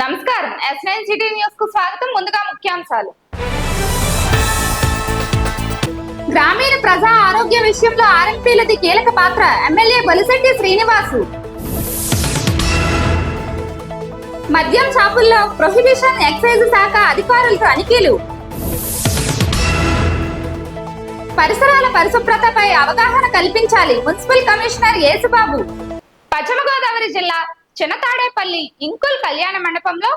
నమస్కారం S9 city news కు స్వాగతం. ముందుగా ముఖ్యాంశాలు. గ్రామీణ ప్రజా ఆరోగ్య విషయంలో ఆర్ఎంపీలది కీలక పాత్ర. ఎమ్మెల్యే బొలిశెట్టి శ్రీనివాసు. మద్యం షాపుల్లో ప్రొహిబిషన్ ఎక్సైజ్ శాఖ అధికారులు తనిఖీలు. పరిసరాల పరిశుభ్రతపై అవగాహన కల్పించాలి. Municipal commissioner Yesubabu. పశ్చిమ గోదావరి జిల్లా చిన్నతాడేపల్లి ఇంకుల్ కళ్యాణ మండపంలో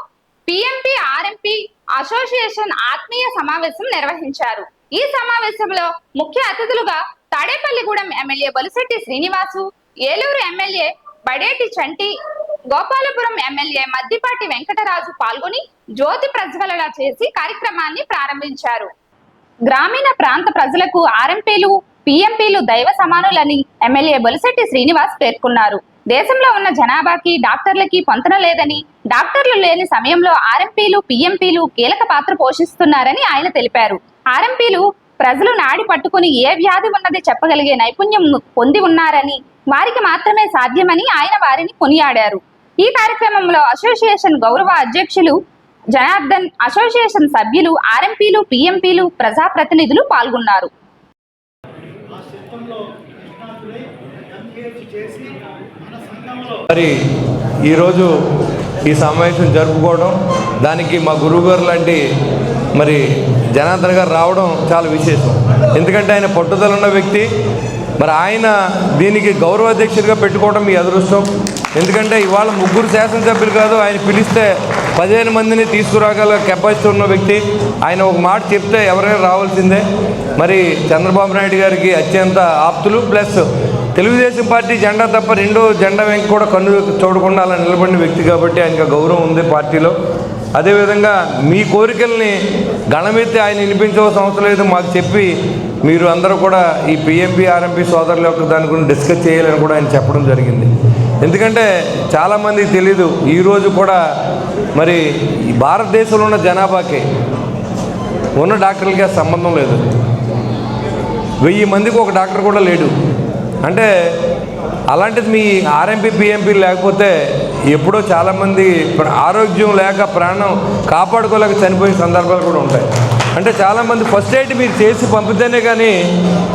పిఎంపి ఆర్ఎంపి అసోసియేషన్ ఆత్మీయ సమావేశం నిర్వహించారు. ఈ సమావేశంలో ముఖ్య అతిథులుగా తాడేపల్లిగూడెం ఎమ్మెల్యే బొలిశెట్టి శ్రీనివాసు, ఏలూరు ఎమ్మెల్యే బడేటి చంటి, గోపాలపురం ఎమ్మెల్యే మద్దిపాటి వెంకటరాజు పాల్గొని జ్యోతి ప్రజ్వలన చేసి కార్యక్రమాన్ని ప్రారంభించారు. గ్రామీణ ప్రాంత ప్రజలకు ఆర్ఎంపీలు పిఎంపీలు దైవ సమానులని ఎమ్మెల్యే బొలిశెట్టి శ్రీనివాస్ పేర్కొన్నారు. దేశంలో ఉన్న జనాభాకి డాక్టర్లకి పొంతన లేదని, డాక్టర్లు లేని సమయంలో ఆర్ఎంపీలు పిఎంపీలు కీలక పాత్ర పోషిస్తున్నారని ఆయన తెలిపారు. ఆర్ఎంపీలు ప్రజలు నాడి పట్టుకుని ఏ వ్యాధి ఉన్నది చెప్పగలిగే నైపుణ్యం పొంది ఉన్నారని, వారికి మాత్రమే సాధ్యమని ఆయన వారిని కొనియాడారు. ఈ కార్యక్రమంలో అసోసియేషన్ గౌరవ అధ్యక్షులు జనార్దన్, అసోసియేషన్ సభ్యులు, ఆర్ఎంపీలు పిఎంపీలు, ప్రజాప్రతినిధులు పాల్గొన్నారు. మరి ఈరోజు ఈ సమావేశం జరుపుకోవడం, దానికి మా గురువుగారు లాంటి మరి జనార్దన్ గారు రావడం చాలా విశేషం. ఎందుకంటే ఆయన పట్టుదల ఉన్న వ్యక్తి. మరి ఆయన దీనికి గౌరవ అధ్యక్షుడిగా పెట్టుకోవడం మీ అదృష్టం. ఎందుకంటే ఇవాళ ముగ్గురు శాసనసభ్యులు కాదు, ఆయన పిలిస్తే 15 మందిని తీసుకురాగల కెపాసిటీ ఉన్న వ్యక్తి. ఆయన ఒక మాట చెప్తే ఎవరైనా రావాల్సిందే. మరి చంద్రబాబు నాయుడు గారికి అత్యంత ఆప్తులు, ప్లస్ తెలుగుదేశం పార్టీ జెండా తప్ప రెండో జెండా వెంక కూడా కన్ను చూడకుండా అలా నిలబడిన వ్యక్తి కాబట్టి ఆయనకు గౌరవం ఉంది పార్టీలో. అదేవిధంగా మీ కోరికల్ని గణమెత్తి ఆయన వినిపించవలసిన అవసరం లేదు, మాకు చెప్పి మీరు అందరూ కూడా ఈ పిఎంపి ఆర్ఎంపి సోదరుల యొక్క దాని గురించి డిస్కస్ చేయాలని కూడా ఆయన చెప్పడం జరిగింది. ఎందుకంటే చాలామందికి తెలీదు, ఈరోజు కూడా మరి ఈ భారతదేశంలో ఉన్న జనాభాకి ఉన్న డాక్టర్లకి సంబంధం లేదు. 1000 మందికి ఒక డాక్టర్ కూడా లేడు. అంటే అలాంటిది మీ ఆర్ఎంపీ పిఎంపీ లేకపోతే ఎప్పుడో చాలామంది ఆరోగ్యం లేక ప్రాణం కాపాడుకోలేక చనిపోయిన సందర్భాలు కూడా ఉంటాయి. అంటే చాలామంది ఫస్ట్ ఎయిడ్ మీరు చేసి పంపితేనే కానీ,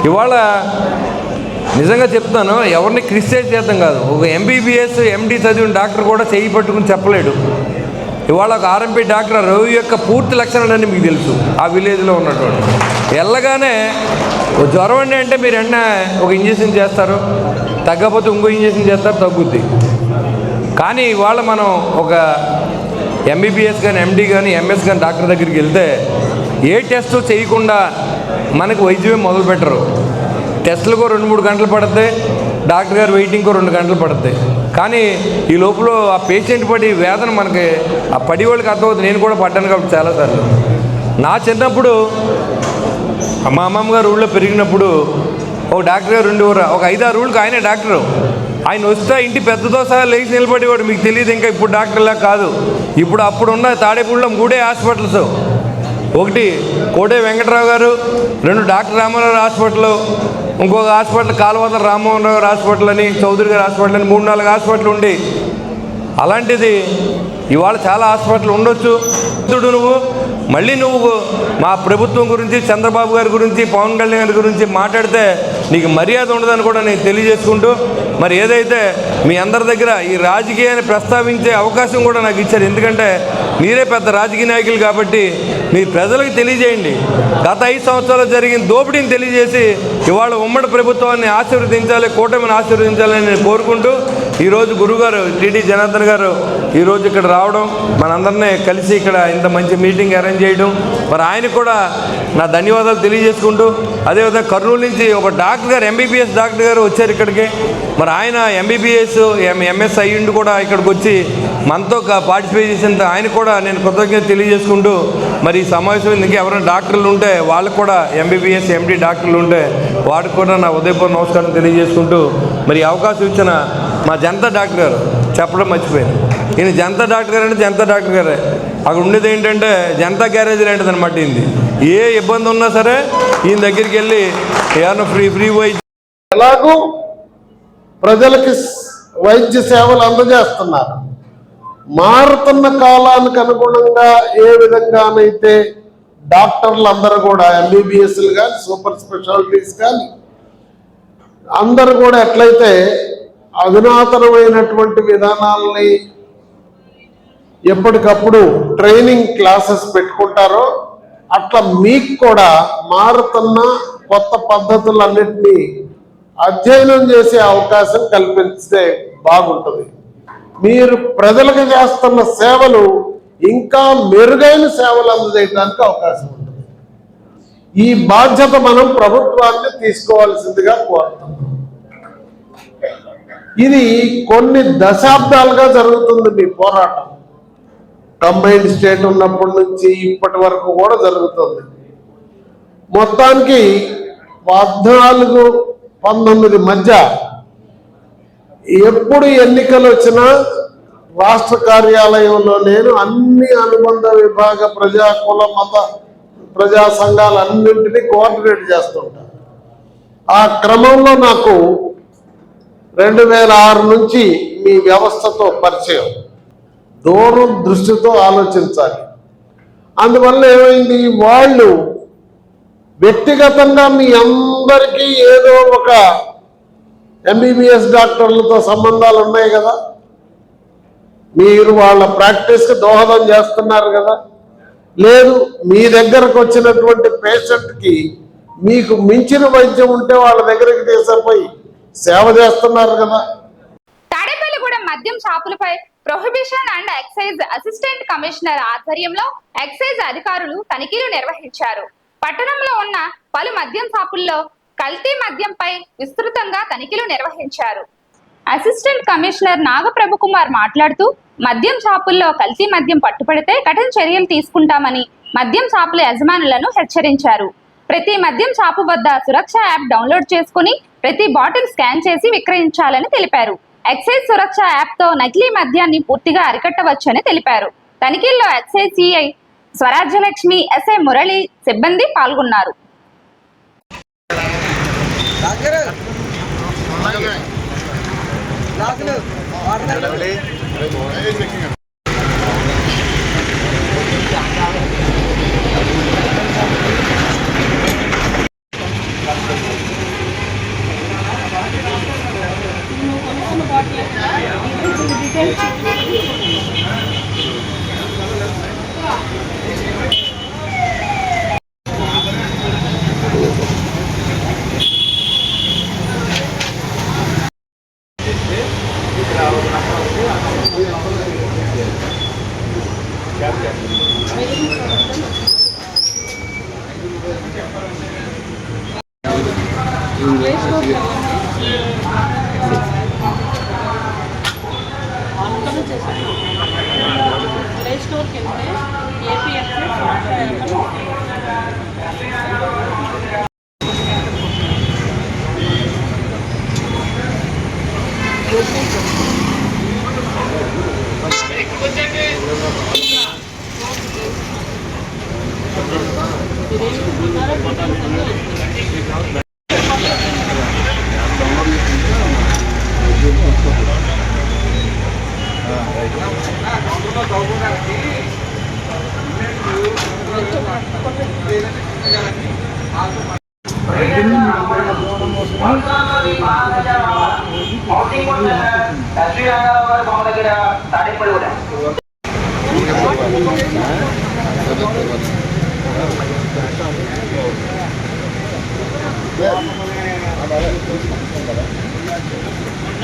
ఇవాళ నిజంగా చెప్తాను, ఎవరిని క్రిటిసైజ్ చేద్దాం కాదు, ఒక ఎంబీబీఎస్ ఎండి చదివిన డాక్టర్ కూడా చేయి పట్టుకుని చెప్పలేడు. ఇవాళ ఒక ఆర్ఎంపీ డాక్టర్ రవి యొక్క పూర్తి లక్షణాలన్నీ మీకు తెలుసు. ఆ విలేజ్లో ఉన్నటువంటి వెళ్ళగానే జ్వరం అంటే మీరు వెంటనే ఒక ఇంజక్షన్ చేస్తారు, తగ్గకపోతే ఇంకో ఇంజక్షన్ చేస్తారు, తగ్గుద్ది. కానీ ఇవాళ మనం ఒక ఎంబీబీఎస్ కానీ ఎండి కానీ ఎంఎస్ కానీ డాక్టర్ దగ్గరికి వెళ్తే ఏ టెస్ట్ చేయకుండా మనకు వైద్యమే మొదలు పెట్టరు. టెస్టులకు 2-3 గంటలు పడుతుంది, డాక్టర్ గారు వెయిటింగ్కు 2 గంటలు పడుతుంది. కానీ ఈ లోపల ఆ పేషెంట్ పడి వేదన మనకి ఆ పడి వాళ్ళకి అర్థమవుతుంది. నేను కూడా పడ్డాను కాబట్టి చాలాసార్లు. నా చిన్నప్పుడు మా అమ్మమ్మ గారు ఊళ్ళో పెరిగినప్పుడు ఒక డాక్టర్ గారు ఉండేవారు. ఒక 5-6 ఊళ్ళకి ఆయనే డాక్టరు. ఆయన వస్తే ఇంటి పెద్దతో సహా లేచి నిలబడేవాడు. మీకు తెలియదు, ఇంకా ఇప్పుడు డాక్టర్లా కాదు. ఇప్పుడు అప్పుడున్న తాడేపూడిలో 3 హాస్పిటల్స్. ఒకటి కోటే వెంకటరావు గారు, 2 డాక్టర్ రామారావు హాస్పిటల్, ఇంకొక హాస్పిటల్ కాలువదల రామ్మోహన్ రావు హాస్పిటల్ అని, చౌదరి గారి హాస్పిటల్ అని 3-4 హాస్పిటల్ ఉండి, అలాంటిది ఇవాళ చాలా హాస్పిటల్ ఉండొచ్చు. నువ్వు మళ్ళీ నువ్వు మా ప్రభుత్వం గురించి, చంద్రబాబు గారి గురించి, పవన్ కళ్యాణ్ గారి గురించి మాట్లాడితే నీకు మర్యాద ఉండదని కూడా నేను తెలియజేసుకుంటూ, మరి ఏదైతే మీ అందరి దగ్గర ఈ రాజకీయాన్ని ప్రస్తావించే అవకాశం కూడా నాకు ఇచ్చారు. ఎందుకంటే మీరే పెద్ద రాజకీయ నాయకులు కాబట్టి మీరు ప్రజలకు తెలియజేయండి. గత 5 సంవత్సరాలు జరిగిన దోపిడీని తెలియజేసి ఇవాళ ఉమ్మడి ప్రభుత్వాన్ని ఆశీర్వదించాలి, కూటమిని ఆశీర్వదించాలని నేను కోరుకుంటూ, ఈరోజు గురుగారు టీటీ జనార్దన్ గారు ఈరోజు ఇక్కడ రావడం, మనందరినీ కలిసి ఇక్కడ ఇంత మంచి మీటింగ్ అరేంజ్ చేయడం, మరి ఆయనకు కూడా నా ధన్యవాదాలు తెలియజేసుకుంటూ, అదేవిధంగా కర్నూలు నుంచి ఒక డాక్టర్ గారు, ఎంబీబీఎస్ డాక్టర్ గారు వచ్చారు ఇక్కడికి. మరి ఆయన ఎంబీబీఎస్ ఎంఎస్ అయ్యిండు కూడా ఇక్కడికి వచ్చి మనతో పార్టిసిపేట్ చేసేంత ఆయన కూడా నేను కృతజ్ఞత తెలియజేసుకుంటూ, మరి ఈ సమావేశం ఇంకా ఎవరైనా డాక్టర్లు ఉంటే వాళ్ళకు కూడా ఎంబీబీఎస్ ఎండి డాక్టర్లు ఉంటే వాడికి కూడా నా ఉదయపూర్వ నమస్కారం తెలియజేసుకుంటూ, మరి అవకాశం ఇచ్చిన మా జనతా డాక్టర్ గారు చెప్పడం మర్చిపోయాను. ఈయన జనతా డాక్టర్ గారు అంటే జనతా డాక్టర్ గారే. అక్కడ ఉండేది ఏంటంటే జనతా గ్యారేజ్ లాంటిది అనమాట. ఇది ఏ ఇబ్బంది ఉన్నా సరే ఈయన దగ్గరికి వెళ్ళి ఏమన్నా ఫ్రీ వైద్యం, ఎలాగూ ప్రజలకి వైద్య సేవలు అందజేస్తున్నారు. మారుతున్న కాలానికి అనుగుణంగా ఏ విధంగానైతే డాక్టర్లు అందరూ కూడా ఎంబీబీఎస్లు కానీ సూపర్ స్పెషాలిటీస్ కానీ అందరూ కూడా ఎట్లయితే అధునాతనమైనటువంటి విధానాలని ఎప్పటికప్పుడు ట్రైనింగ్ క్లాసెస్ పెట్టుకుంటారో అట్లా మీకు కూడా మారుతున్న కొత్త పద్ధతులన్నింటినీ అధ్యయనం చేసే అవకాశం కల్పిస్తే బాగుంటుంది. మీరు ప్రజలకు చేస్తున్న సేవలు ఇంకా మెరుగైన సేవలు అందజేయడానికి అవకాశం ఉంటుంది. ఈ బాధ్యత మనం ప్రభుత్వాన్ని తీసుకోవాల్సిందిగా కోరుతున్నాం. ఇది కొన్ని దశాబ్దాలుగా జరుగుతుంది మీ పోరాటం. కంబైన్డ్ స్టేట్ ఉన్నప్పటి నుంచి ఇప్పటి వరకు కూడా జరుగుతుంది. మొత్తానికి 14-19 మధ్య ఎప్పుడు ఎన్నికలు వచ్చినా రాష్ట్ర కార్యాలయంలో నేను అన్ని అనుబంధ విభాగ ప్రజా కుల మత ప్రజా సంఘాలన్నింటినీ కోఆర్డినేట్ చేస్తుంటాను. ఆ క్రమంలో నాకు 2006 నుంచి మీ వ్యవస్థతో పరిచయం. దూరం దృష్టితో ఆలోచించాలి. అందువల్ల ఏమైంది, వాళ్ళు వ్యక్తిగతంగా మీ అందరికీ ఏదో ఒక ఎంబీబీఎస్ డాక్టర్లతో సంబంధాలు ఉన్నాయి కదా, మీరు వాళ్ళ ప్రాక్టీస్కి దోహదం చేస్తున్నారు కదా, లేదు మీ దగ్గరకు వచ్చినటువంటి పేషెంట్కి మీకు మించిన వైద్యం ఉంటే వాళ్ళ దగ్గరికి తీసుకుపోయి సేవ చేస్తున్నారు కదా. తాడేపల్లిగూడెం మద్యం షాపులపై prohibition and excise assistant commissioner ఆధ్వర్యంలో ఎక్సైజ్ అధికారులు తనిఖీలు నిర్వహించారు. పట్టణంలో ఉన్న పలు మద్యం షాపుల్లో కల్తీ మద్యంపై విస్తృతంగా తనిఖీలు నిర్వహించారు. అసిస్టెంట్ కమిషనర్ నాగప్రభు కుమార్ మాట్లాడుతూ మద్యం షాపుల్లో కల్తీ మద్యం పట్టుపడితే కఠిన చర్యలు తీసుకుంటామని మద్యం షాపుల యజమానులను హెచ్చరించారు. ప్రతి మద్యం షాపు వద్ద సురక్ష యాప్ డౌన్లోడ్ చేసుకుని ప్రతి బాటిల్ స్కాన్ చేసి విక్రయించాలని తెలిపారు. ఎక్సైజ్ సురక్ష యాప్ తో నకిలీ మద్యాన్ని పూర్తిగా అరికట్టవచ్చని తెలిపారు. తనిఖీల్లో excise CI Swarajyalakshmi, SI Murali సిబ్బంది పాల్గొన్నారు. ప్లే స్టోర్కి వెళ్తే ఏపీఎఫ్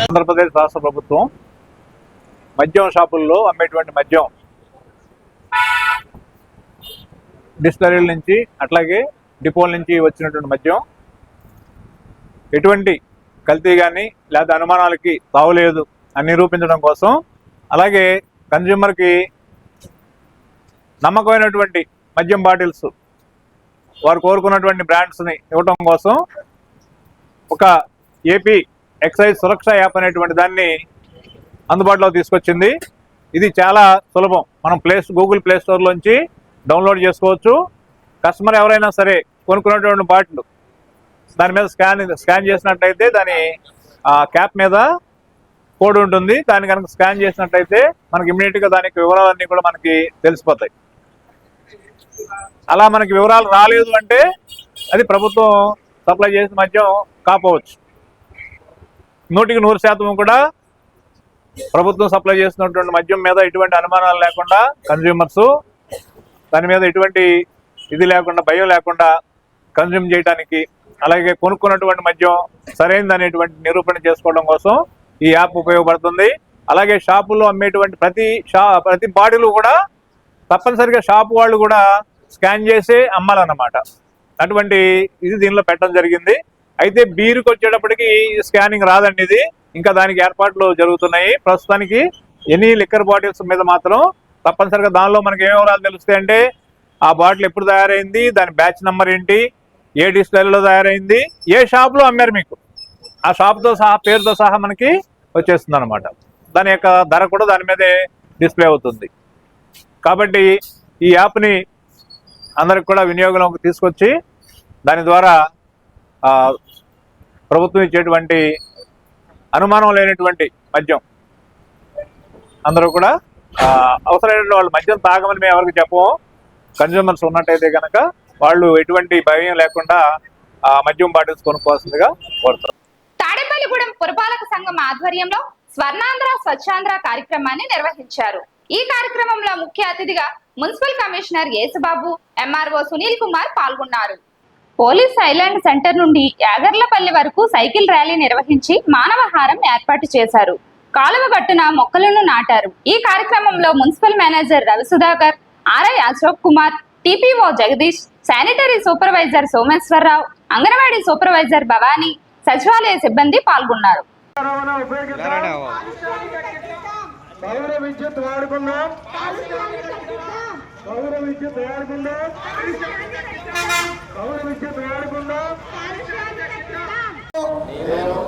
ఆంధ్రప్రదేశ్ రాష్ట్ర ప్రభుత్వం మద్యం షాపుల్లో అమ్మేటువంటి మద్యం డిస్టిలరీల నుంచి అట్లాగే డిపోల నుంచి వచ్చినటువంటి మద్యం ఎటువంటి కల్తీ కానీ లేదా అనుమానాలకి తావులేదు అని నిరూపించడం కోసం, అలాగే కన్జ్యూమర్కి నమ్మకమైనటువంటి మద్యం బాటిల్స్ వారు కోరుకున్నటువంటి బ్రాండ్స్ని ఇవ్వటం కోసం ఒక ఏపీ ఎక్సైజ్ సురక్ష యాప్ అనేటువంటి దాన్ని అందుబాటులో తీసుకొచ్చింది. ఇది చాలా సులభం. మనం గూగుల్ ప్లే స్టోర్లోంచి డౌన్లోడ్ చేసుకోవచ్చు. కస్టమర్ ఎవరైనా సరే కొనుక్కున్నటువంటి బాటిల్ దాని మీద స్కాన్ చేసినట్లయితే దాని క్యాప్ మీద కోడ్ ఉంటుంది. దాన్ని కనుక స్కాన్ చేసినట్టయితే మనకి ఇమ్మీడియట్గా దానికి వివరాలన్నీ కూడా మనకి తెలిసిపోతాయి. అలా మనకి వివరాలు రాలేదు అంటే అది ప్రభుత్వం సప్లై చేసిన మద్యం కాపోవచ్చు. 100% కూడా ప్రభుత్వం సప్లై చేసినటువంటి మద్యం మీద ఎటువంటి అనుమానాలు లేకుండా కన్జ్యూమర్స్ దాని మీద ఎటువంటి ఇది లేకుండా భయం లేకుండా కన్జ్యూమ్ చేయడానికి, అలాగే కొనుక్కున్నటువంటి మద్యం సరైనది అనేటువంటి నిరూపణ చేసుకోవడం కోసం ఈ యాప్ ఉపయోగపడుతుంది. అలాగే షాపుల్లో అమ్మేటువంటి ప్రతి బాటిల్ కూడా తప్పనిసరిగా షాపు వాళ్ళు కూడా స్కాన్ చేసి అమ్మాలన్నమాట. అటువంటి ఇది దీనిలో పెట్టడం జరిగింది. అయితే బీరుకి వచ్చేటప్పటికి స్కానింగ్ రాదండి. ఇది ఇంకా దానికి ఏర్పాట్లు జరుగుతున్నాయి. ప్రస్తుతానికి ఎనీ లిక్కర్ బాటిల్స్ మీద మాత్రం తప్పనిసరిగా దానిలో మనకి ఏ వివరాలు తెలుస్తాయంటే ఆ బాటిల్ ఎప్పుడు తయారైంది, దాని బ్యాచ్ నెంబర్ ఏంటి, ఏ డిస్ప్లేలో తయారైంది, ఏ షాప్లో అమ్మారు మీకు ఆ షాప్తో సహా పేరుతో సహా మనకి వచ్చేస్తుంది అనమాట. దాని యొక్క ధర కూడా దాని మీదే డిస్ప్లే అవుతుంది. కాబట్టి ఈ యాప్ని అందరికి కూడా వినియోగంలోకి తీసుకొచ్చి దాని ద్వారా ప్రభుత్వం ఇచ్చేటువంటి అనుమానం లేనటువంటి మద్యం అందరూ కూడా అవసరమైన వాళ్ళు మద్యం తాగమని మేము ఎవరికి చెప్పము. కన్జ్యూమర్స్ ఉన్నట్టయితే కనుక వాళ్ళు ఎటువంటి భయం లేకుండా మద్యం బాటిల్స్ కొనుక్కోవాల్సిందిగా కోరుతారు. తాడేపల్లిగూడెం పురపాలక సంఘం ఆధ్వర్యంలో స్వర్ణాంధ్ర స్వచ్ఛాంధ్ర కార్యక్రమాన్ని నిర్వహించారు. ఈ కార్యక్రమంలో ముఖ్య అతిథిగా municipal commissioner Yesubabu, MRO Sunil Kumar పాల్గొన్నారు. పోలీస్ ఐలాండ్ సెంటర్ నుండి యాగర్లపల్లి వరకు సైకిల్ ర్యాలీ నిర్వహించి మానవహారం ఏర్పాటు చేశారు. కాలువ గట్టున మొక్కలను నాటారు. ఈ కార్యక్రమంలో municipal manager Ravi Sudhakar, RI Ashok Kumar, TPO Jagadish, sanitary supervisor Someswararao, anganwadi supervisor Bhavani, సచివాలయ సిబ్బంది పాల్గొన్నారు.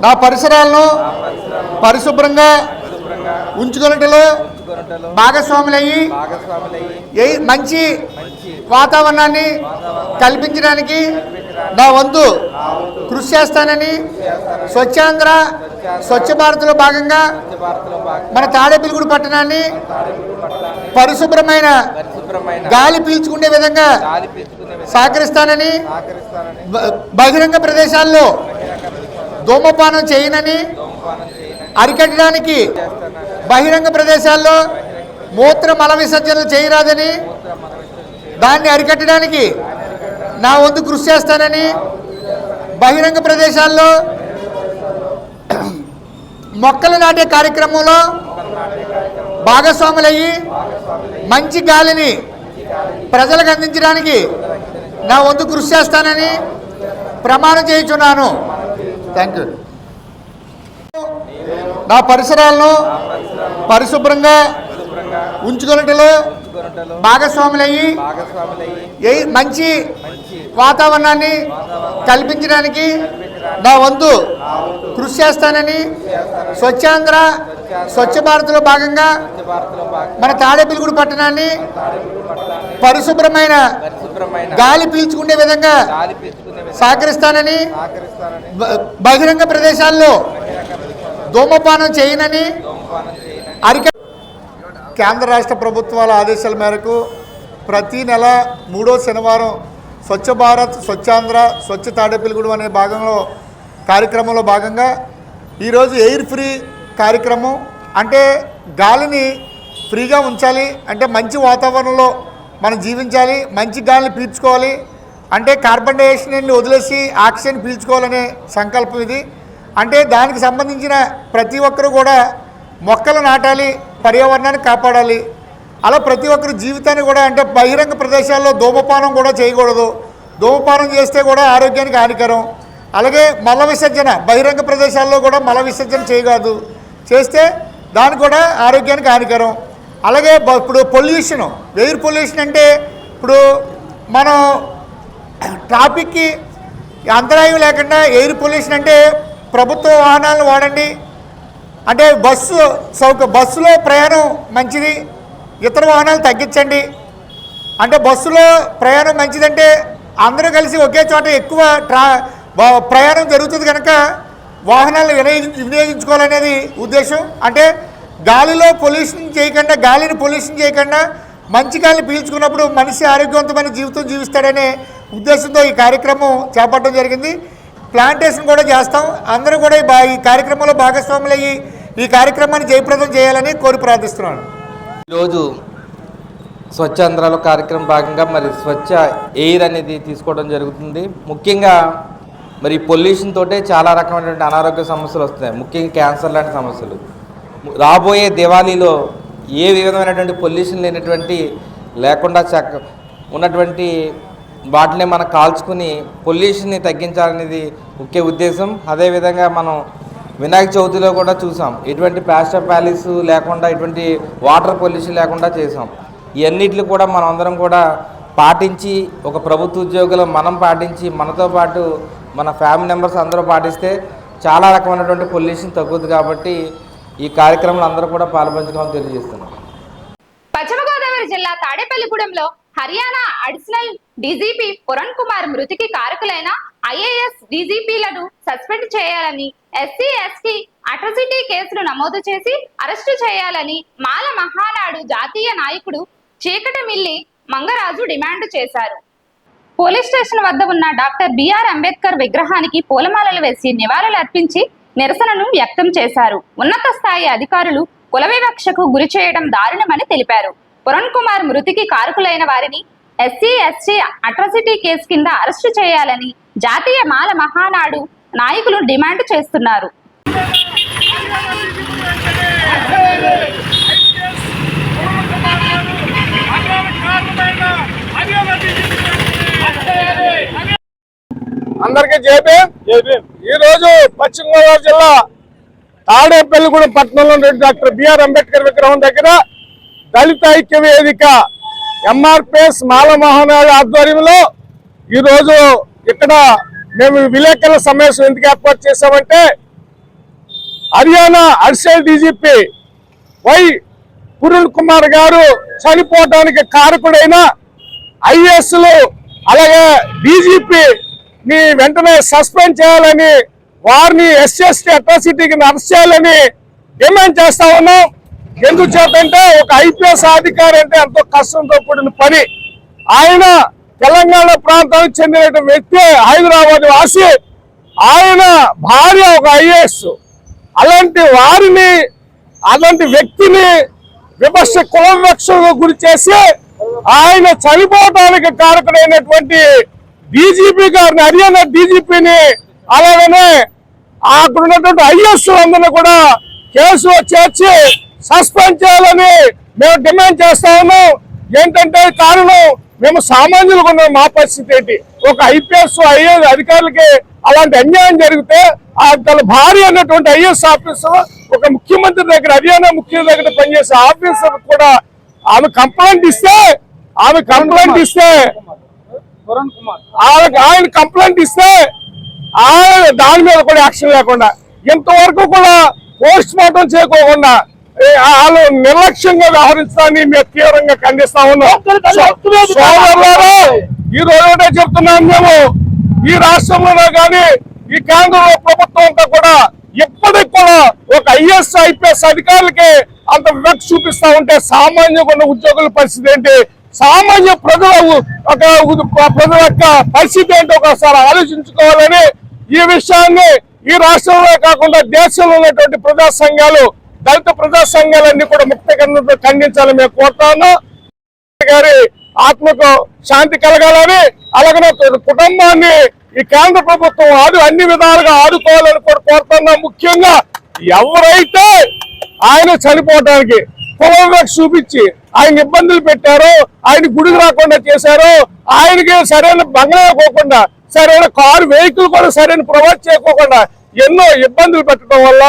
నా పరిసరాలను పరిశుభ్రంగా ఉంచుకున్నట్లు భాగస్వాములయ్యి మంచి వాతావరణాన్ని కల్పించడానికి నా వంతు కృషి చేస్తానని, స్వచ్ఛాంధ్ర స్వచ్ఛ భారత్లో భాగంగా మన తాడేపల్లిగూడెం పట్టణాన్ని పరిశుభ్రమైన గాలి పీల్చుకునే విధంగా సహకరిస్తానని, బహిరంగ ప్రదేశాల్లో ధూమపానం చేయనని, అరికట్టడానికి బహిరంగ ప్రదేశాల్లో మూత్ర మల విసర్జనలు చేయరాదని, దాన్ని అరికట్టడానికి నా వంతు కృషి చేస్తానని, బహిరంగ ప్రదేశాల్లో మొక్కలు నాటే కార్యక్రమంలో భాగస్వాములయ్యి మంచి గాలిని ప్రజలకు అందించడానికి నా వంతు కృషి చేస్తానని ప్రమాణం చేయుచున్నాను. Thank you. నా పరిసరాలను పరిశుభ్రంగా ఉంచుకున్నట్లు భాగస్వాములయ్యి మంచి వాతావరణాన్ని కల్పించడానికి నా వంతు కృషి చేస్తానని, స్వచ్ఛాంధ్ర స్వచ్ఛ భారత్లో భాగంగా మన తాడేపల్లిగూడెం పట్టణాన్ని పరిశుభ్రమైన గాలి పీల్చుకునే విధంగా సహకరిస్తానని, బహిరంగ ప్రదేశాల్లో ధూమపానం చేయనని, కేంద్ర రాష్ట్ర ప్రభుత్వాల ఆదేశాల మేరకు ప్రతి నెల 3వ శనివారం స్వచ్ఛ భారత్, స్వచ్ఛాంధ్ర, స్వచ్ఛ తాడేపల్లిగూడెం అనే కార్యక్రమంలో భాగంగా ఈరోజు ఎయిర్ ఫ్రీ కార్యక్రమం. అంటే గాలిని ఫ్రీగా ఉంచాలి, అంటే మంచి వాతావరణంలో మనం జీవించాలి, మంచి గాలిని పీల్చుకోవాలి, అంటే కార్బన్ డైఆక్సైడ్ని వదిలేసి ఆక్సిజన్ పీల్చుకోవాలనే సంకల్పం ఇది. అంటే దానికి సంబంధించిన ప్రతి ఒక్కరు కూడా మొక్కలు నాటాలి, పర్యావరణాన్ని కాపాడాలి. అలా ప్రతి ఒక్కరు జీవితాన్ని కూడా, అంటే బహిరంగ ప్రదేశాల్లో ధూమపానం కూడా చేయకూడదు. ధూమపానం చేస్తే కూడా ఆరోగ్యానికి హానికరం. అలాగే మల విసర్జన బహిరంగ ప్రదేశాల్లో కూడా మల విసర్జన చేయకూడదు, చేస్తే దానికి కూడా ఆరోగ్యానికి హానికరం. అలాగే ఇప్పుడు పొల్యూషన్, ఎయిర్ పొల్యూషన్ అంటే ఇప్పుడు మనం ట్రాఫిక్కి అంతరాయం లేకుండా ఎయిర్ పొల్యూషన్ అంటే ప్రభుత్వ వాహనాలను వాడండి, అంటే బస్సులో ప్రయాణం మంచిది, ఇతర వాహనాలు తగ్గించండి. అంటే బస్సులో ప్రయాణం మంచిదంటే అందరూ కలిసి ఒకే చోట ఎక్కువ ప్రయాణం జరుగుతుంది కనుక వాహనాలను వినియోగించుకోవాలనేది ఉద్దేశం. అంటే గాలిలో పొల్యూషన్ చేయకుండా, గాలిని పొల్యూషన్ చేయకుండా మంచి గాలిని పీల్చుకున్నప్పుడు మనిషి ఆరోగ్యవంతమైన జీవితం జీవిస్తాడనే ఉద్దేశంతో ఈ కార్యక్రమం చేపట్టడం జరిగింది. ప్లాంటేషన్ కూడా చేస్తాం. అందరూ కూడా ఈ కార్యక్రమంలో భాగస్వాములయ్యి ఈ కార్యక్రమాన్ని జయప్రదం చేయాలని కోరి ప్రార్థిస్తున్నాను. ఈరోజు స్వచ్ఛాంధ్రాలో కార్యక్రమం భాగంగా మరి స్వచ్ఛ ఎయిర్ అనేది తీసుకోవడం జరుగుతుంది. ముఖ్యంగా మరి పొల్యూషన్ తోటే చాలా రకమైనటువంటి అనారోగ్య సమస్యలు వస్తున్నాయి, ముఖ్యంగా క్యాన్సర్ లాంటి సమస్యలు. రాబోయే దివాళీలో ఏ విధమైనటువంటి పొల్యూషన్ లేనటువంటి లేకుండా ఉన్నటువంటి వాటిని మనం కాల్చుకుని పొల్యూషన్ని తగ్గించాలనేది ముఖ్య ఉద్దేశం. అదేవిధంగా మనం వినాయక చవితిలో కూడా చూసాం, ఎటువంటి ప్లాస్టర్ ప్యాలెస్ లేకుండా, ఎటువంటి వాటర్ పొల్యూషన్ లేకుండా చేసాం. ఇవన్నిటిని కూడా మనం అందరం కూడా పాటించి, ఒక ప్రభుత్వ ఉద్యోగులు మనం పాటించి, మనతో పాటు మన ఫ్యామిలీ మెంబర్స్ అందరూ పాటిస్తే చాలా రకమైనటువంటి పొల్యూషన్ తగ్గుతుంది. కాబట్టి ఈ కార్యక్రమంలో అందరూ కూడా పాల్పంచుకోవాలని తెలియజేస్తున్నాం. పశ్చిమ గోదావరి జిల్లా తాడేపల్లిగూడెంలో హర్యానా అడిషనల్ డీజీపీ పురణ్ కుమార్ మృతికి కారకులైన ఐఏఎస్ డీజీపీలను సస్పెండ్ చేయాలని, ఎస్సీ ఎస్టీ అట్రాసిటీ కేసులు నమోదు చేసి అరెస్టు చేయాలని మాల మహానాడు జాతీయ నాయకుడు చీకటమిల్లి మంగరాజు డిమాండ్ చేశారు. పోలీస్ స్టేషన్ వద్ద ఉన్న డాక్టర్ బిఆర్ అంబేద్కర్ విగ్రహానికి పూలమాలలు వేసి నివాళులు అర్పించి నిరసనను వ్యక్తం చేశారు. ఉన్నత స్థాయి అధికారులు కుల వివక్షకు గురి చేయడం దారుణమని తెలిపారు. పురణ్ కుమార్ మృతికి కారకులైన వారిని ఎస్సీ ఎస్టీ అట్రాసిటీ కేసు కింద అరెస్టు చేయాలని జాతీయ మాల మహానాడు నాయకులు డిమాండ్ చేస్తున్నారు. అందరికీ జేపీ. ఈ రోజు పశ్చిమ గోదావరి జిల్లా తాడేపల్లిగూడెం పట్టణంలో డాక్టర్ బిఆర్ అంబేద్కర్ విగ్రహం దగ్గర దళిత ఐక్య వేదిక ఎంఆర్పిఎస్ మాల మహానాడు ఆధ్వర్యంలో ఈరోజు ఇక్కడ మేము విలేకరుల సమావేశం ఎందుకు ఏర్పాటు చేశామంటే, Haryana additional DGP Y Puran Kumar garu చనిపోవడానికి కారకుడైన ఐఏఎస్లు అలాగే డీజీపీని వెంటనే సస్పెండ్ చేయాలని, వారిని ఎస్సీ అట్రాసిటీకి అరెస్ట్ చేయాలని డిమాండ్ చేస్తా ఉన్నాం. ఎందుచేతంటే ఒక ఐపీఎస్ అధికారి అంటే ఎంతో కష్టంతో కూడిన పని. ఆయన తెలంగాణ ప్రాంతానికి చెందిన వ్యక్తి, హైదరాబాద్ వాసి. ఆయన భార్య ఒక ఐఏఎస్. అలాంటి వ్యక్తిని విమర్శ కుల వివక్షకు గురి చేసి ఆయన చనిపోవడానికి కారకుడైనటువంటి డీజీపీ గారిని, హర్యానా డీజీపీని, అలాగనే అక్కడ ఉన్నటువంటి ఐఏఎస్ అందరినీ కూడా కేసులో చేర్చి సస్పెండ్ చేయాలని మేము డిమాండ్ చేస్తా ఉన్నాం. ఏంటంటే కారణం, మేము సామాన్యులుగా ఉన్నాం. మా పరిస్థితి ఏంటి? ఒక ఐపీఎస్ ఐఏఎస్ అధికారులకి అలాంటి అన్యాయం జరిగితే తన భార్య అన్నటువంటి ఐఏఎస్ ఆఫీసర్ ఒక ముఖ్యమంత్రి దగ్గర, హర్యానా ముఖ్యమంత్రి దగ్గర పనిచేసే ఆఫీసర్ కూడా ఆమె కంప్లైంట్ ఇస్తే ఆయన కంప్లైంట్ ఇస్తే దాని మీద కూడా యాక్షన్ లేకుండా, ఇంతవరకు కూడా పోస్ట్ మార్టం చేయకోకుండా వాళ్ళు నిర్లక్ష్యంగా వ్యవహరించడాన్ని మేము తీవ్రంగా ఖండిస్తా ఉన్నాం. ఈ రోజు చెప్తున్నాం, మేము ఈ రాష్ట్రంలోనే కానీ ఈ కేంద్ర ప్రభుత్వం అంతా కూడా ఇప్పటికి కూడా ఒక ఐఏఎస్ ఐపీఎస్ అధికారులకి అంత వివక్ష చూపిస్తా ఉంటే సామాన్యంగా ఉన్న ఉద్యోగుల పరిస్థితి ఏంటి, సామాన్య ప్రజల యొక్క పరిస్థితి ఏంటి ఒకసారి ఆలోచించుకోవాలని, ఈ విషయాన్ని ఈ రాష్ట్రంలో కాకుండా దేశంలో ఉన్నటువంటి ప్రజా సంఘాలు, దళిత ప్రజా సంఘాలన్నీ కూడా ముక్త ఖండించాలని మేము కోరుతా ఉన్నాం. గారి ఆత్మకు శాంతి కలగాలని, అలాగే కుటుంబాన్ని ఈ కేంద్ర ప్రభుత్వం అన్ని విధాలుగా ఆదుకోవాలని కూడా కోరుతున్నాం. ముఖ్యంగా ఎవరైతే ఆయన చనిపోవడానికి కులవివక్ష చూపించి ఆయన ఇబ్బందులు పెట్టారో, ఆయన గుడికి రాకుండా చేశారో, ఆయనకి సరైన బంగ్లా పోకుండా, సరైన కారు వెహికల్ కూడా సరైన ప్రొవైడ్ చేయకోకుండా ఎన్నో ఇబ్బందులు పెట్టడం వల్ల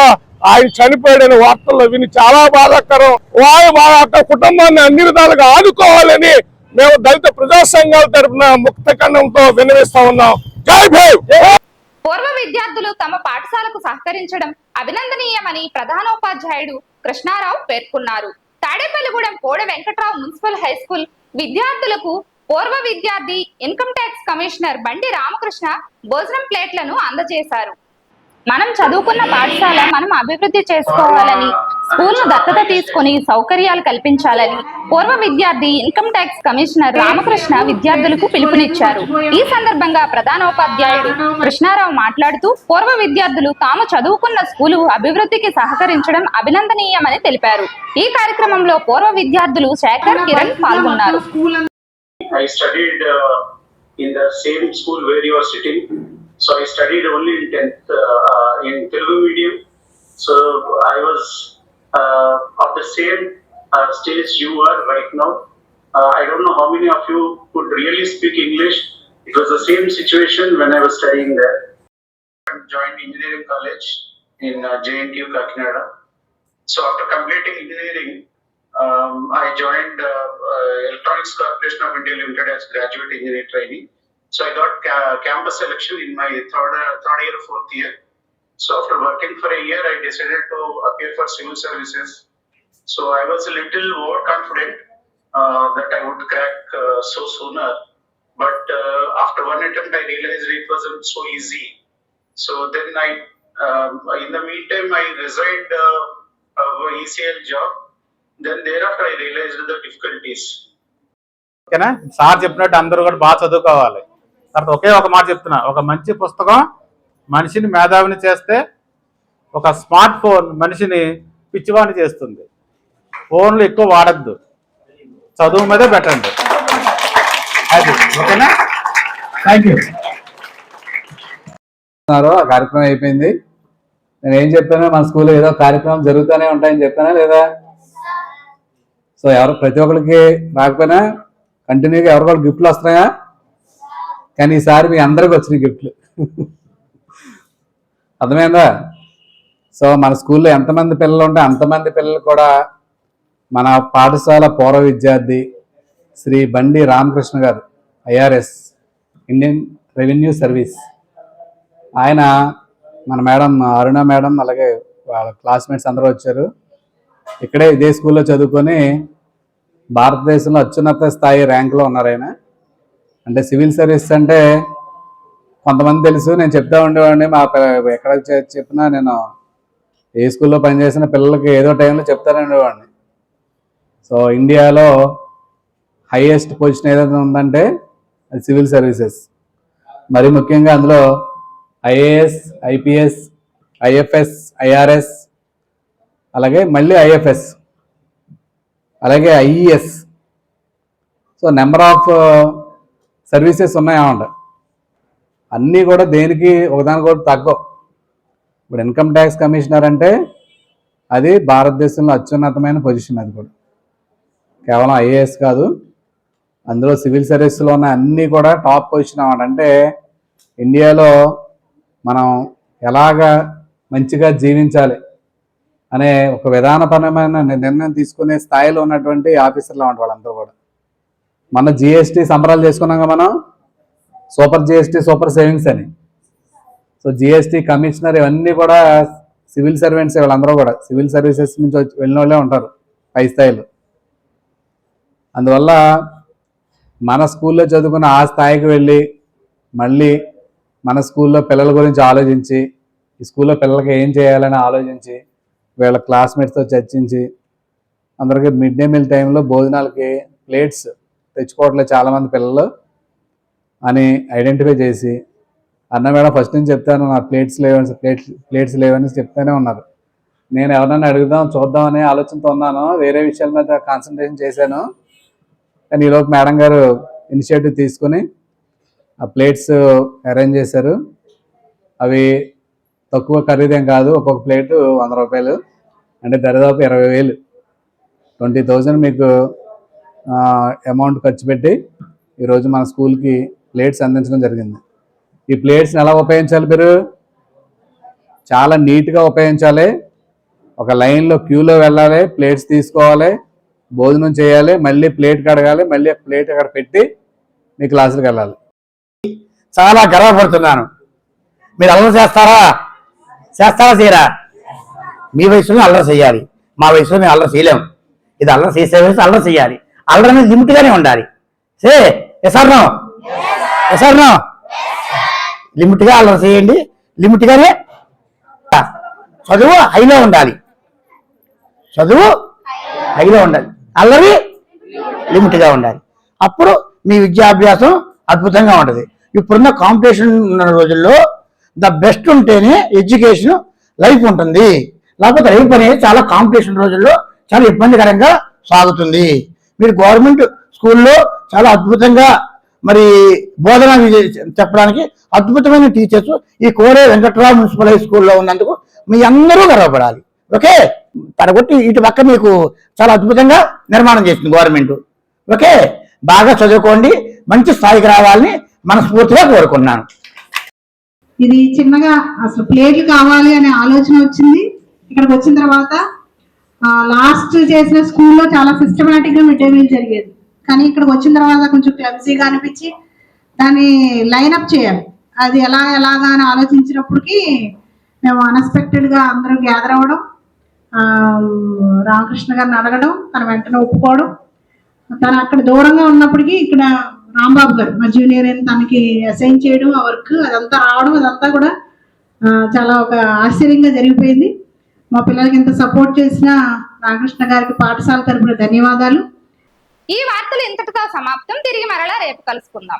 ఆయన చనిపోయాడని వార్తల్లో విని చాలా బాధాకరం. వాళ్ళ కుటుంబాన్ని అన్ని విధాలుగా ఆదుకోవాలని మేము దళిత ప్రజా సంఘాల తరఫున ముక్త ఖండంతో విన్నవిస్తా ఉన్నాం. జై భీమ్. పూర్వ విద్యార్థులు తమ పాఠశాలకు సహకరించడం అభినందనీయమని ప్రధానోపాధ్యాయుడు కృష్ణారావు పేర్కొన్నారు. తాడేపల్లిగూడెం కోడ వెంకట్రావు మున్సిపల్ హై స్కూల్ విద్యార్థులకు పూర్వ విద్యార్థి ఇన్కమ్ ట్యాక్స్ కమిషనర్ బండి రామకృష్ణ భోజనం ప్లేట్లను అందజేశారు. మనం చదువుకున్న పాఠశాల మనం అభివృద్ధి చేసుకోవాలని, స్కూల్ ను దత్తత తీసుకుని సౌకర్యాలు కల్పించాలని పూర్వ విద్యార్థి ఇన్కమ్ ట్యాక్స్ కమిషనర్ రామకృష్ణ విద్యార్థులకు పిలుపునిచ్చారు. ఈ సందర్భంగా ప్రధానోపాధ్యాయుడు కృష్ణారావు మాట్లాడుతూ పూర్వ విద్యార్థులు తాము చదువుకున్న స్కూలు అభివృద్ధికి సహకరించడం అభినందనీయమని తెలిపారు. ఈ కార్యక్రమంలో పూర్వ విద్యార్థులు శేఖర్, కిరణ్ పాల్గొన్నారు. I studied in the same school where you are sitting. So I studied only in 10th in Telugu medium. So I was of the same stage you are right now. I don't know how many of you could really speak English. It was the same situation when I was studying there. I joined engineering college in JNTU Kakinada. So after completing engineering, I joined Electronics Corporation of India Limited as graduate engineer trainee. So I got campus selection in my third year, fourth year. So after working for a year, I decided to appear for civil services. So I was a little more confident that I would crack so sooner. But after one attempt, I realized it wasn't so easy. So then in the meantime, I resigned ECL job. Then thereafter I realized the difficulties. ఓకేనా? Sir చెప్పినట్టు అందరూ కూడా బాగా చదువుకోవాలి. తర్వాత ఒకే ఒక మాట చెప్తున్నా, ఒక మంచి పుస్తకం మనిషిని మేధావిని చేస్తే ఒక స్మార్ట్ ఫోన్ మనిషిని పిచ్చివాడిని చేస్తుంది. ఫోన్లు ఎక్కువ వాడద్దు, చదువు మీదే పెట్టండి. అది ఓకేనా? Thank you. ఆ కార్యక్రమం అయిపోయింది. నేను ఏం చెప్పాను, మన స్కూల్లో ఏదో కార్యక్రమం జరుగుతూనే ఉంటాయని చెప్పానా లేదా? సో ప్రతి ఒక్కరికి రాకపోయినా కంటిన్యూగా ఎవరికొకరు గిఫ్ట్లు వస్తున్నాయా? కానీ ఈసారి మీ అందరికి వచ్చినాయి గిఫ్ట్లు. అర్థమైందా? సో మన స్కూల్లో ఎంతమంది పిల్లలు ఉంటే అంతమంది పిల్లలు కూడా మన పాఠశాల పూర్వ విద్యార్థి శ్రీ బండి రామకృష్ణ గారు, IRS ఇండియన్ రెవెన్యూ సర్వీస్, ఆయన మన మేడం అరుణ మేడం అలాగే వాళ్ళ క్లాస్మేట్స్ అందరూ వచ్చారు. ఇక్కడే ఇదే స్కూల్లో చదువుకొని భారతదేశంలో అత్యున్నత స్థాయి ర్యాంకులో ఉన్నారు ఆయన. అంటే సివిల్ సర్వీస్ అంటే కొంతమంది తెలుసు, నేను చెప్తా ఉండేవాడిని. మా ఎక్కడ చెప్పినా నేను ఏ స్కూల్లో పనిచేసిన పిల్లలకి ఏదో టైంలో చెప్తానే ఉండేవాడిని. సో ఇండియాలో హైయెస్ట్ పొజిషన్ ఏదైతే ఉందంటే అది సివిల్ సర్వీసెస్. మరి ముఖ్యంగా అందులో IAS, IPS, IFS, IRS, అలాగే మళ్ళీ IFS, అలాగే IES. So number of services ఉన్నాయన్నమాట. అన్నీ కూడా దేనికి ఒకదానికి కూడా తగ్గవు. ఇప్పుడు ఇన్కమ్ ట్యాక్స్ కమిషనర్ అంటే అది భారతదేశంలో అత్యున్నతమైన పొజిషన్. అది కూడా కేవలం IAS కాదు, అందులో సివిల్ సర్వీస్లో ఉన్న అన్నీ కూడా టాప్ పొజిషన్ అన్నమాట. అంటే ఇండియాలో మనం ఎలాగా మంచిగా జీవించాలి అనే ఒక విధానపరమైన నిర్ణయం తీసుకునే స్థాయిలో ఉన్నటువంటి ఆఫీసర్లు అన్నమాట వాళ్ళందరూ కూడా. మన GST సంబరాలు చేసుకున్నాక మనం సూపర్ GST, సూపర్ సేవింగ్స్ అని. సో GST కమిషనర్ ఇవన్నీ కూడా సివిల్ సర్వెంట్స్. వీళ్ళందరూ కూడా సివిల్ సర్వీసెస్ నుంచి వెళ్ళిన వాళ్ళే ఉంటారు పై స్థాయిలో. అందువల్ల మన స్కూల్లో చదువుకున్న ఆ స్థాయికి వెళ్ళి మళ్ళీ మన స్కూల్లో పిల్లల గురించి ఆలోచించి, ఈ స్కూల్లో పిల్లలకి ఏం చేయాలని ఆలోచించి, వీళ్ళ క్లాస్మేట్స్తో చర్చించి, అందరికీ మిడ్ డే మీల్ టైంలో భోజనాలకి ప్లేట్స్ తెచ్చుకోవట్లేదు చాలామంది పిల్లలు అని ఐడెంటిఫై చేసి, అన్న మేడం ఫస్ట్ నుంచి చెప్తాను నా ప్లేట్స్ లేవని చెప్తానే ఉన్నారు. నేను ఎవరైనా అడుగుదాం చూద్దామనే ఆలోచనతో ఉన్నాను, వేరే విషయాల మీద కాన్సన్ట్రేషన్ చేశాను. కానీ ఈలోపు మేడం గారు ఇనిషియేటివ్ తీసుకుని ఆ ప్లేట్స్ అరేంజ్ చేశారు. అవి తక్కువ ఖరీదేం కాదు, ఒక్కొక్క ప్లేటు 100 రూపాయలు, అంటే దరిదాపు 20,000, 20,000 మీకు అమౌంట్ ఖర్చు పెట్టి ఈరోజు మన స్కూల్కి ప్లేట్స్ అందించడం జరిగింది. ఈ ప్లేట్స్ని ఎలా ఉపయోగించాలి? మీరు చాలా నీట్గా ఉపయోగించాలి. ఒక లైన్లో క్యూలో వెళ్ళాలి, ప్లేట్స్ తీసుకోవాలి, భోజనం చేయాలి, మళ్ళీ ప్లేట్ కడగాలి, మళ్ళీ ప్లేట్ అక్కడ పెట్టి మీ క్లాసులకు వెళ్ళాలి. చాలా గర్వపడుతున్నాను. మీరు అల్లరి చేస్తారా చేయరా? మీ వయసులో అల్లరి చేయాలి, మా వయసులో మేము అల్లరి చేయలేము. ఇది అల్లరి చేసే వయసు అల్లరి చేయాలి. అల్లరి అనేది లిమిట్గానే ఉండాలి. ఎసార్నో లిమిట్గా అల్లరి చేయండి, లిమిట్గానే చదువు హైలో ఉండాలి, చదువు హైలో ఉండాలి, అల్లరి లిమిట్గా ఉండాలి. అప్పుడు మీ విద్యాభ్యాసం అద్భుతంగా ఉంటుంది. ఇప్పుడున్న కాంపిటీషన్ ఉన్న రోజుల్లో ద బెస్ట్ ఉంటేనే ఎడ్యుకేషన్ లైఫ్ ఉంటుంది. లేకపోతే లైఫ్ అనేది చాలా కాంపిటీషన్ రోజుల్లో చాలా ఇబ్బందికరంగా సాగుతుంది. మీరు గవర్నమెంట్ స్కూల్లో చాలా అద్భుతంగా మరి బోధన చెప్పడానికి అద్భుతమైన టీచర్స్ ఈ కోరే వెంకట్రావు మున్సిపల్ హై స్కూల్లో ఉన్నందుకు మీ అందరూ గర్వపడాలి. ఓకే, తరగొట్టి ఇటు పక్క మీకు చాలా అద్భుతంగా నిర్మాణం చేసింది గవర్నమెంట్. ఓకే, బాగా చదువుకోండి, మంచి స్థాయికి రావాలని మనస్ఫూర్తిగా కోరుకున్నాను. ఇది చిన్నగా అసలు ప్లేట్లు కావాలి అనే ఆలోచన వచ్చింది. ఇక్కడికి వచ్చిన తర్వాత లాస్ట్ చేసిన స్కూల్లో చాలా సిస్టమేటిక్గా మిడ్ డే మీల్ జరిగేది. కానీ ఇక్కడికి వచ్చిన తర్వాత కొంచెం క్లమ్సీగా అనిపించి దాన్ని లైనప్ చేయాలి. అది ఎలాగా అని ఆలోచించినప్పటికీ మేము అన్ఎక్స్పెక్టెడ్గా అందరూ గ్యాదర్ అవ్వడం, రామకృష్ణ గారిని అడగడం, తన వెంటనే ఒప్పుకోవడం. తను అక్కడ దూరంగా ఉన్నప్పటికీ ఇక్కడ రాంబాబు గారు మా జూనియర్ అని తనకి అసైన్ చేయడం, ఆ వర్క్ అదంతా రావడం, అదంతా కూడా చాలా ఒక ఆశ్చర్యంగా జరిగిపోయింది. మా పిల్లలకి ఇంత సపోర్ట్ చేసిన రామకృష్ణ గారికి పాఠశాల తరపున ధన్యవాదాలు. ఈ వార్తలు ఇంతటితో సమాప్తం. తిరిగి మరలా రేపు కలుసుకుందాం.